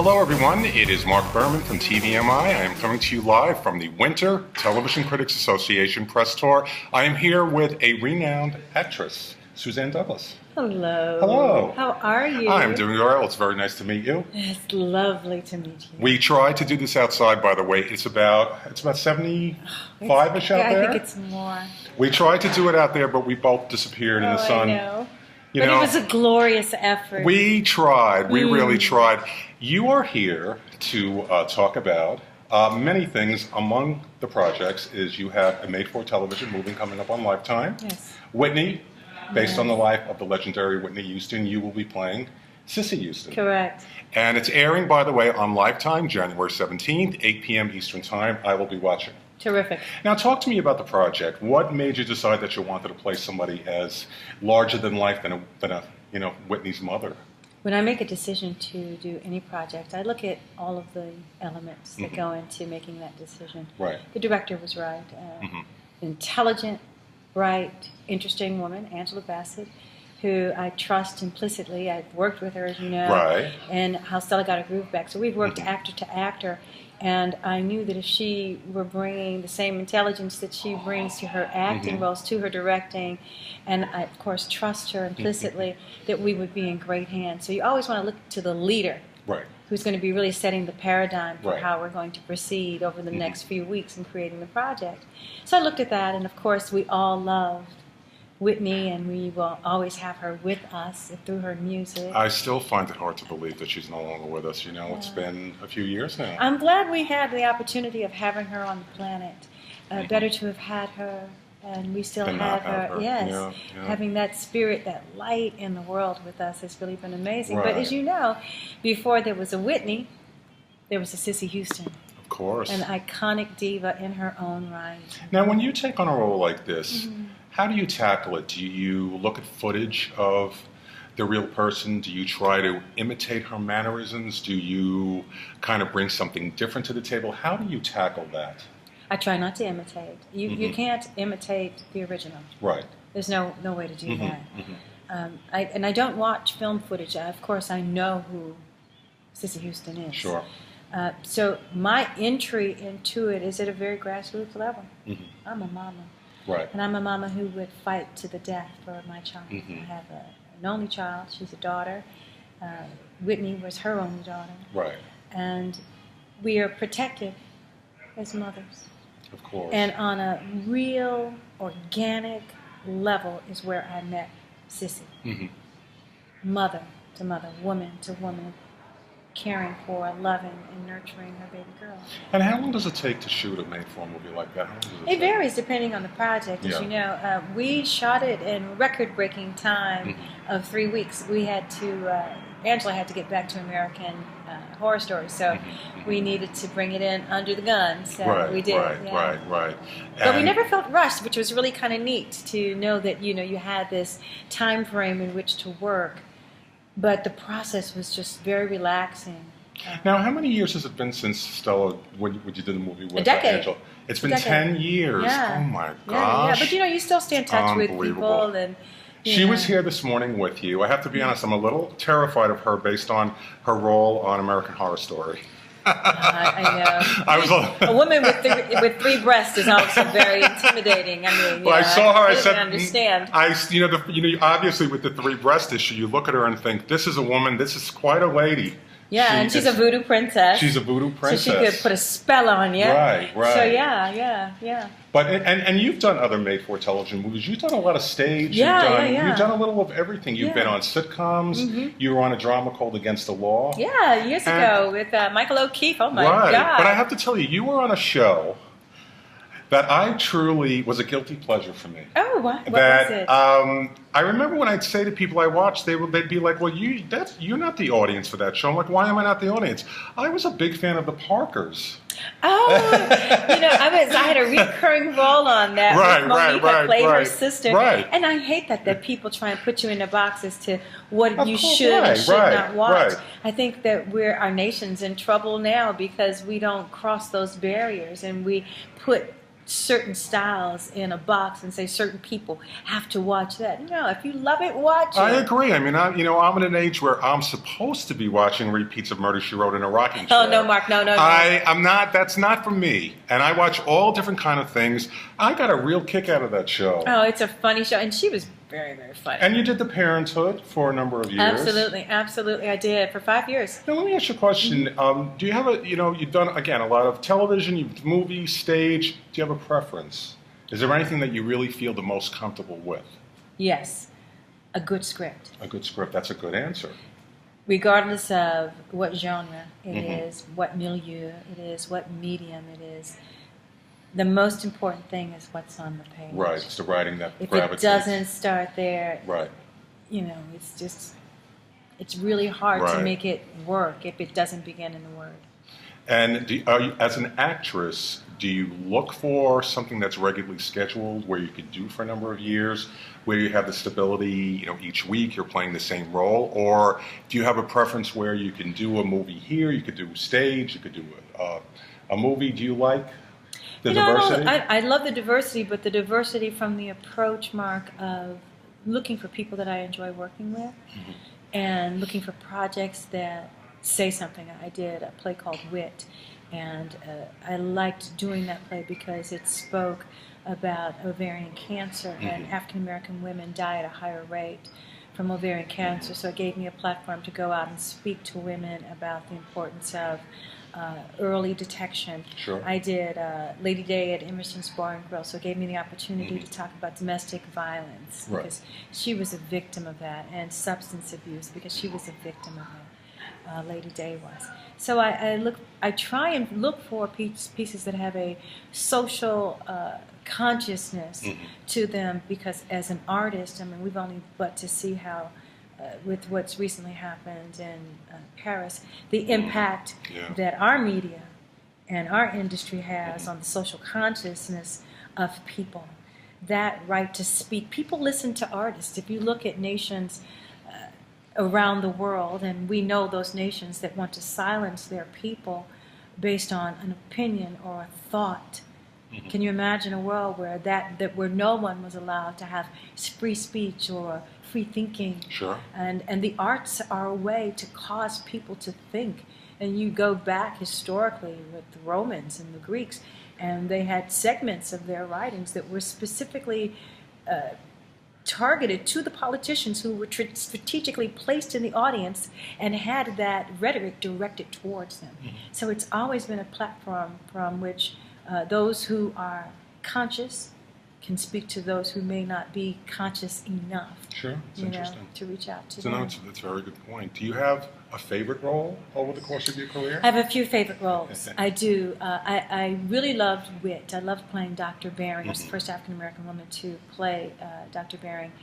Hello everyone, it is Mark Berman from TVMI. I am coming to you live from the Winter Television Critics Association press tour. I am here with a renowned actress, Suzzanne Douglas. Hello. Hello. How are you? I'm doing well. It's very nice to meet you. It's lovely to meet you. We tried to do this outside, by the way. It's about 75-ish out there. I think it's more. We tried to do it out there, but we both disappeared in the sun. I know. You but know, it was a glorious effort. We tried. We really tried. You are here to talk about many things. Among the projects is you have a made-for-television movie coming up on Lifetime. Yes. Whitney, based on the life of the legendary Whitney Houston. You will be playing Sissy Houston. Correct. And it's airing, by the way, on Lifetime, January 17th, 8 p.m. Eastern Time. I will be watching. Terrific. Now, talk to me about the project. What made you decide that you wanted to play somebody as larger than life than a Whitney's mother? When I make a decision to do any project, I look at all of the elements that go into making that decision. Right. The director was right. Intelligent, bright, interesting woman, Angela Bassett, who I trust implicitly. I've worked with her, as you know. Right. And How Stella Got a Groove Back. So we've worked actor to actor. And I knew that if she were bringing the same intelligence that she brings to her acting roles, to her directing, and I, of course, trust her implicitly, that we would be in great hands. So you always want to look to the leader, Right. who's going to be really setting the paradigm for Right. how we're going to proceed over the next few weeks in creating the project. So I looked at that, and of course, we all loved Whitney, and we will always have her with us through her music. I still find it hard to believe that she's no longer with us. You know, it's been a few years now. I'm glad we had the opportunity of having her on the planet. Better to have had her, and we still Than have not have her. her. Yes, Yeah. having that spirit, that light in the world with us has really been amazing. Right. But as you know, before there was a Whitney, there was a Sissy Houston. Of course. An iconic diva in her own right. Now, when you take on a role like this, how do you tackle it? Do you look at footage of the real person? Do you try to imitate her mannerisms? Do you kind of bring something different to the table? How do you tackle that? I try not to imitate. You can't imitate the original. Right. There's no way to do that. I don't watch film footage. Of course, I know who Sissy Houston is. Sure. So my entry into it is at a very grassroots level. I'm a mama. Right. And I'm a mama who would fight to the death for my child. I have an only child. She's a daughter. Whitney was her only daughter. Right. And we are protective as mothers. Of course. And on a real, organic level is where I met Sissy. Mother to mother, woman to woman, caring for, loving, and nurturing her baby girl. And how long does it take to shoot a made-for movie like that? How long does It take? varies depending on the project, as you know. We shot it in record-breaking time of 3 weeks. We had to, Angela had to get back to American Horror Story, so we needed to bring it in under the gun, so we did. Right. But we never felt rushed, which was really kind of neat to know that, you had this time frame in which to work. But the process was just very relaxing. Now, how many years has it been since Stella, when you did the movie with a decade. Angela? It's been 10 years. Yeah. Oh my Yeah, gosh. but you still stay in touch with people. And she was here this morning with you. I have to be honest, I'm a little terrified of her based on her role on American Horror Story. I know. A woman with three breasts is also very intimidating. I mean, I saw her. I said, understand. Obviously with the three breast issue, you look at her and think, this is a woman. This is quite a lady. Yeah, and she's a voodoo princess. She's a voodoo princess. So she could put a spell on you. Right. So yeah. But and you've done other made-for-television movies. You've done a lot of stage. You've done a little of everything. You've been on sitcoms. You were on a drama called Against the Law. Yeah, years ago with Michael O'Keefe. Oh my God! But I have to tell you, you were on a show that I truly was a guilty pleasure for me. Oh, what was it? I remember when I'd say to people I watched, they'd be like, "Well, you're not the audience for that show." I'm like, "Why am I not the audience?" I was a big fan of the Parkers. Oh, I had a recurring role on that. Right, with Monique, I played her sister. Right. And I hate that people try and put you in a box as to what you should and should not watch. Right. I think that our nation's in trouble now because we don't cross those barriers and we put certain styles in a box and say certain people have to watch that. No, if you love it, watch it. I agree. I mean, I'm in an age where I'm supposed to be watching repeats of Murder, She Wrote in a rocking chair. Oh, no, Mark, no. I'm not. That's not for me. And I watch all different kind of things. I got a real kick out of that show. Oh, it's a funny show. And she was very, very funny. And you did The Parenthood for a number of years. Absolutely, I did for 5 years. Now, let me ask you a question. Do you have you've done, again, a lot of television, you've movies, stage. Do you have a preference? Is there anything that you really feel the most comfortable with? Yes, a good script. A good script, that's a good answer. Regardless of what genre it is, what milieu it is, what medium it is, the most important thing is what's on the page. Right, it's the writing that if gravitates. It doesn't start there, right. It's really hard to make it work if it doesn't begin in the word. And as an actress, do you look for something that's regularly scheduled where you could do for a number of years, where you have the stability, each week you're playing the same role? Or do you have a preference where you can do a movie here, you could do stage, you could do a movie? Do you like the diversity? I love the diversity, but the diversity from the approach, Mark, of looking for people that I enjoy working with and looking for projects that say something. I did a play called Wit, and I liked doing that play because it spoke about ovarian cancer, and African American women die at a higher rate from ovarian cancer, so it gave me a platform to go out and speak to women about the importance of early detection. Sure. I did Lady Day at Emerson's Bar and Grill, so it gave me the opportunity to talk about domestic violence because she was a victim of that, and substance abuse because she was a victim of that. Lady Day was. So I try and look for pieces that have a social consciousness to them, because as an artist, I mean, we've only but to see how, with what's recently happened in Paris, the impact that our media and our industry has on the social consciousness of people. That right to speak. People listen to artists. If you look at nations around the world, and we know those nations that want to silence their people based on an opinion or a thought. Can you imagine a world where where no one was allowed to have free speech or free thinking? Sure. And the arts are a way to cause people to think. And you go back historically with the Romans and the Greeks, and they had segments of their writings that were specifically targeted to the politicians who were strategically placed in the audience and had that rhetoric directed towards them. So it's always been a platform from which those who are conscious can speak to those who may not be conscious enough. Sure, it's interesting. To reach out to them. That's a very good point. Do you have a favorite role over the course of your career? I have a few favorite roles. I do. I really loved Wit. I loved playing Dr. Baring. I was the first African American woman to play Dr. Baring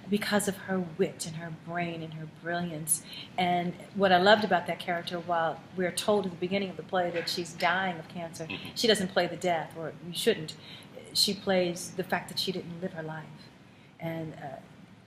because of her wit and her brain and her brilliance. And what I loved about that character, while we're told at the beginning of the play that she's dying of cancer, she doesn't play the death, or you shouldn't. She plays the fact that she didn't live her life. And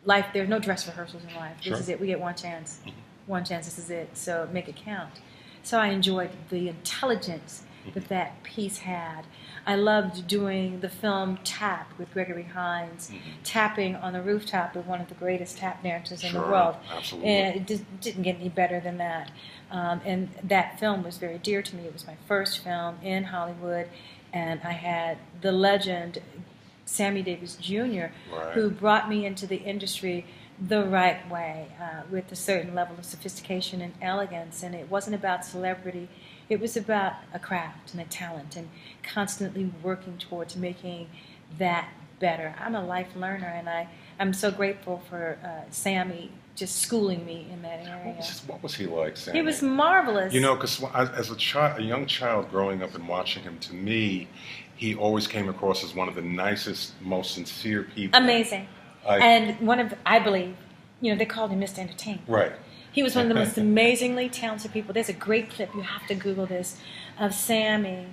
life, there's no dress rehearsals in life. This is it. We get one chance. One chance, this is it. So make it count. So I enjoyed the intelligence that piece had. I loved doing the film Tap with Gregory Hines, tapping on the rooftop with one of the greatest tap dancers in the world. Absolutely. And it didn't get any better than that. And that film was very dear to me. It was my first film in Hollywood. And I had the legend, Sammy Davis Jr., who brought me into the industry the right way, with a certain level of sophistication and elegance. And it wasn't about celebrity. It was about a craft and a talent and constantly working towards making that better. I'm a life learner, and I'm so grateful for Sammy just schooling me in that area. What was he like, Sammy? He was marvelous. You know, because as a young child growing up and watching him, to me, he always came across as one of the nicest, most sincere people. Amazing. And I believe, they called him Mr. Entertainment. Right. He was one of the most amazingly talented people. There's a great clip, you have to Google this, of Sammy.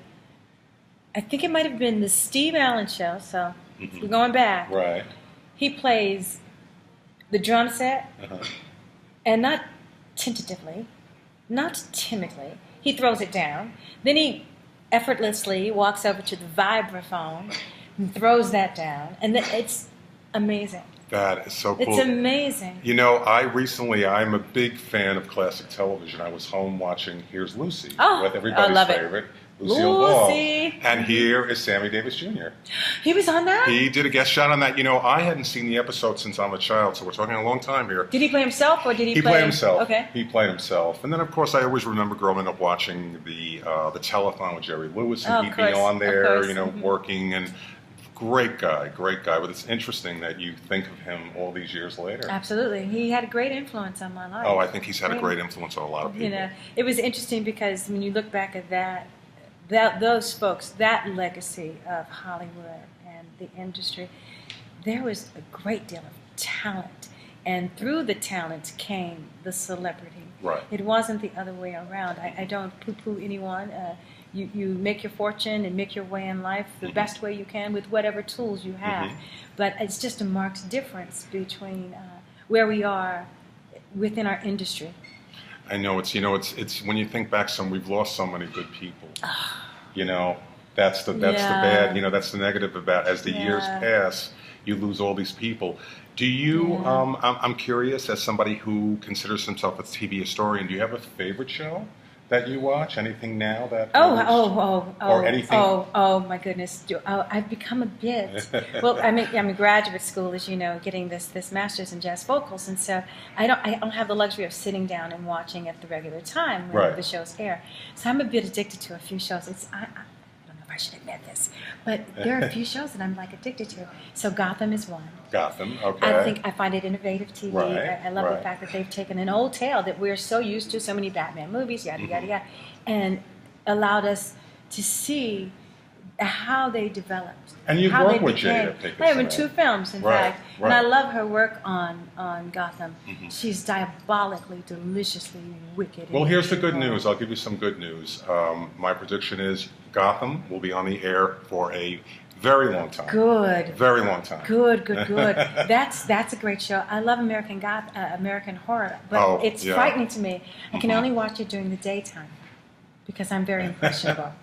I think it might have been the Steve Allen show, so we're going back. Right. He plays the drum set, and not tentatively, not timidly. He throws it down. Then he effortlessly walks over to the vibraphone and throws that down, and it's amazing. That is so cool. It's amazing. You know, I'm a big fan of classic television. I was home watching Here's Lucy with everybody's favorite, Lucille Ball. And here is Sammy Davis Jr. He was on that? He did a guest shot on that. You know, I hadn't seen the episode since I'm a child, so we're talking a long time here. Did he play himself, or did he play... He played himself. Okay. He played himself. And then, of course, I always remember growing up watching the telethon with Jerry Lewis, and he'd be on there, you know, working, and... Great guy. But it's interesting that you think of him all these years later. Absolutely. He had a great influence on my life. Oh, I think he's had a great influence on a lot of people. You know, it was interesting because when you look back at those folks, that legacy of Hollywood and the industry, there was a great deal of talent. And through the talent came the celebrity. Right. It wasn't the other way around. I don't poo-poo anyone. You make your fortune and make your way in life the best way you can with whatever tools you have. But it's just a marked difference between where we are within our industry. I know it's when you think back, we've lost so many good people. You know, that's the bad. You know, that's the negative about as the years pass, you lose all these people. Do you? I'm curious, as somebody who considers himself a TV historian, do you have a favorite show that you watch? Anything now that or anything? Oh my goodness! I've become a bit. Well, I'm in graduate school, as you know, getting this master's in jazz vocals, and so I don't have the luxury of sitting down and watching at the regular time when the shows air. So I'm a bit addicted to a few shows. I don't know if I should admit this, but there are a few shows that I'm addicted to. So Gotham is one. Gotham, okay. I find it innovative TV. Right, I love the fact that they've taken an old tale that we're so used to, so many Batman movies, yada, yada, yada, and allowed us to see how they developed. And you've worked with Jada. I have in 2 films, in fact. And I love her work on Gotham. She's diabolically, deliciously wicked. Well, here's the good news. I'll give you some good news. My prediction is Gotham will be on the air for a very long time. Good. Very long time. Good. That's a great show. I love American horror, but it's frightening to me. I can only watch it during the daytime because I'm very impressionable.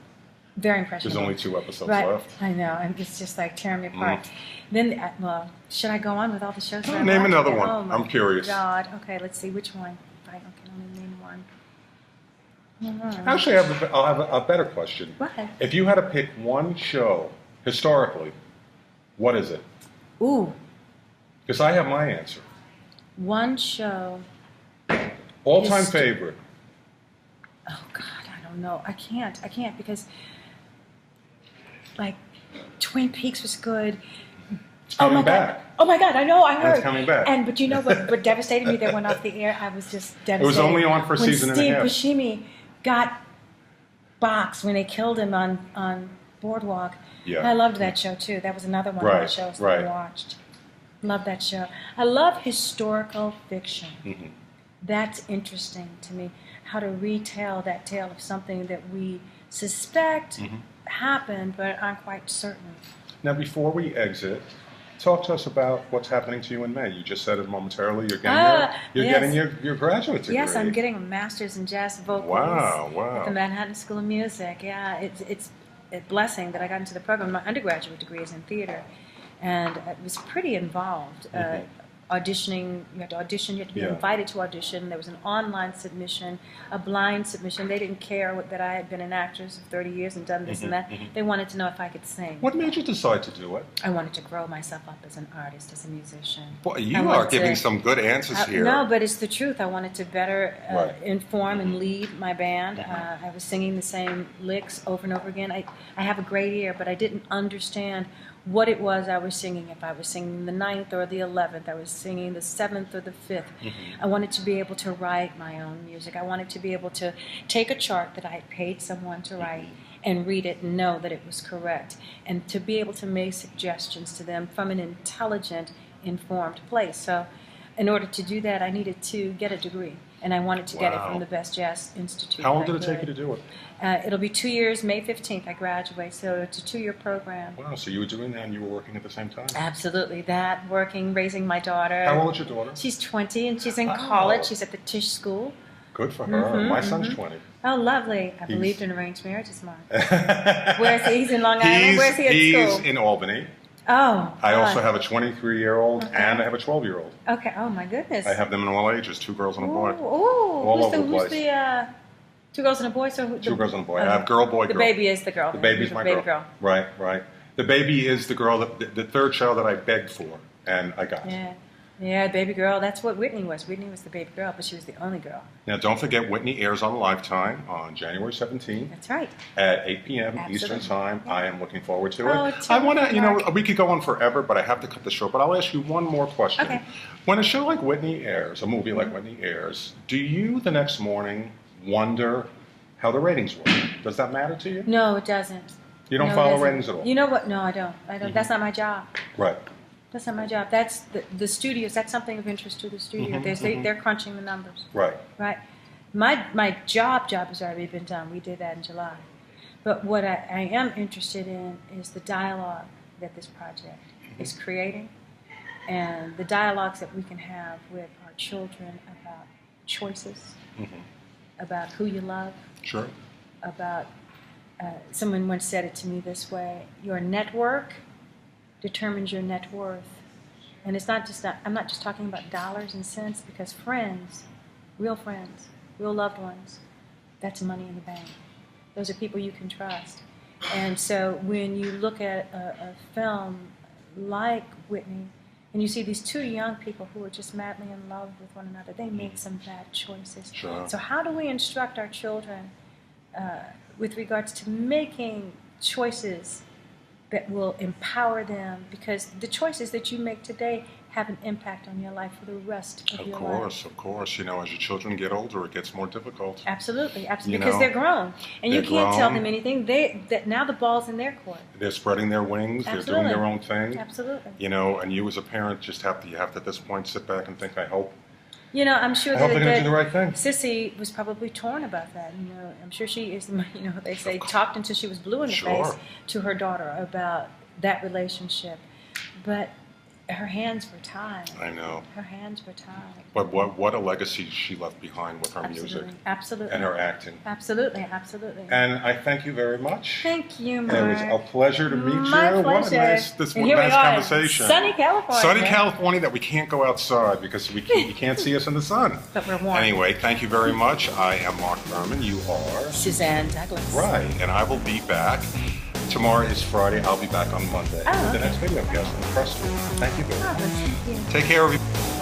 Very impressionable. There's only 2 episodes left. I know, and it's just like tearing me apart. Then, should I go on with all the shows? Name another one. Oh, I'm curious. God. Okay, let's see which one. I can only name one. Actually, I'll have a better question. What? If you had to pick one show historically, what is it? Ooh. Because I have my answer. One show. All-time favorite. Oh God, I don't know. I can't because like Twin Peaks was good. It's coming back. Oh my God, I know, I heard. And it's coming back. But you know what devastated me that went off the air? I was just devastated. It was only on for a season and a half. When Steve Buscemi got boxed when they killed him on Boardwalk. Yeah. I loved that show too. That was another one of the shows that I watched. Love that show. I love historical fiction. That's interesting to me. How to retell that tale of something that we suspect happened but aren't quite certain. Now, before we exit, talk to us about what's happening to you in May. You just said it momentarily. You're getting your graduate degree. Yes, I'm getting a master's in jazz vocals. Wow. At the Manhattan School of Music. Yeah, it's a blessing that I got into the program. My undergraduate degree is in theater, and it was pretty involved. Auditioning, you had to audition, you had to be invited to audition. There was an online submission, a blind submission. They didn't care that I had been an actress for 30 years and done this and that. They wanted to know if I could sing. What made you decide to do it? I wanted to grow myself up as an artist, as a musician. Boy, you are giving some good answers here. No, but it's the truth. I wanted to better inform and lead my band. I was singing the same licks over and over again. I have a great ear, but I didn't understand what it was I was singing. If I was singing the 9th or the 11th, I was singing the 7th or the 5th. I wanted to be able to write my own music. I wanted to be able to take a chart that I had paid someone to write and read it and know that it was correct, and to be able to make suggestions to them from an intelligent, informed place. So in order to do that, I needed to get a degree, and I wanted to get it from the Best Jazz Institute. How long did it take you to do it? It'll be 2 years. May 15th, I graduate, so it's a 2-year program. Wow, so you were doing that and you were working at the same time? Absolutely. That, working, raising my daughter. How old is your daughter? She's 20, and she's in college. She's at the Tisch School. Good for her. My son's 20. Oh, lovely. I believed in arranged marriages, Mark. Where's he? He's in Long Island? Where's he at school? He's in Albany. Oh. I also have a 23-year-old and I have a 12-year-old. Okay. Oh, my goodness. I have them in all ages, 2 girls and a boy. Who's the 2 girls and a boy? So 2 girls and a boy. I have girl, boy, girl. The baby is the girl. The baby's my girl. Right, right. The baby is the girl, the third child that I begged for, and I got. Yeah, baby girl. That's what Whitney was. Whitney was the baby girl, but she was the only girl. Now, don't forget, Whitney airs on Lifetime on January 17th. That's right. At 8 p.m. Eastern Time. Yeah. I am looking forward to it. I want to, we could go on forever, but I have to cut the short. But I'll ask you one more question. Okay. When a show like Whitney airs, a movie like Whitney airs, do you the next morning wonder how the ratings were? Does that matter to you? No, it doesn't. You don't follow ratings at all? You know what? No, I don't. That's not my job. Right. That's not my job. That's the studios. That's something of interest to the studio. They're crunching the numbers. Right. Right. My job has already been done. We did that in July. But what I am interested in is the dialogue that this project is creating, and the dialogues that we can have with our children about choices, about who you love. Sure. About someone once said it to me this way: your network determines your net worth. And it's not just I'm not just talking about dollars and cents, because friends, real loved ones, that's money in the bank. Those are people you can trust. And so when you look at a film like Whitney, and you see these 2 young people who are just madly in love with one another, they make some bad choices. Sure. So how do we instruct our children with regards to making choices that will empower them, because the choices that you make today have an impact on your life for the rest of your life. Of course. You know, as your children get older, it gets more difficult. Absolutely. Because they're grown. And you can't tell them anything. Now the ball's in their court. They're spreading their wings. Absolutely. They're doing their own thing. Absolutely. You know, and you as a parent just have to at this point sit back and think, I hope I'm sure they're going to do the right thing. Sissy was probably torn about that. I'm sure she is, they say talked until she was blue in the face to her daughter about that relationship. But her hands were tied. I know. Her hands were tied. But what a legacy she left behind with her music. Absolutely. And her acting. Absolutely. And I thank you very much. Thank you, Mark. It was a pleasure to meet you. My pleasure. What a nice conversation. Sunny California. Sunny California that we can't go outside because you can't see us in the sun. But we're warm. Anyway, thank you very much. I am Mark Berman. You are? Suzzanne Douglas. Right. And I will be back. Tomorrow is Friday. I'll be back on Monday with the next video guest on the press tour. Thank you very much. Thank you. Take care, everybody.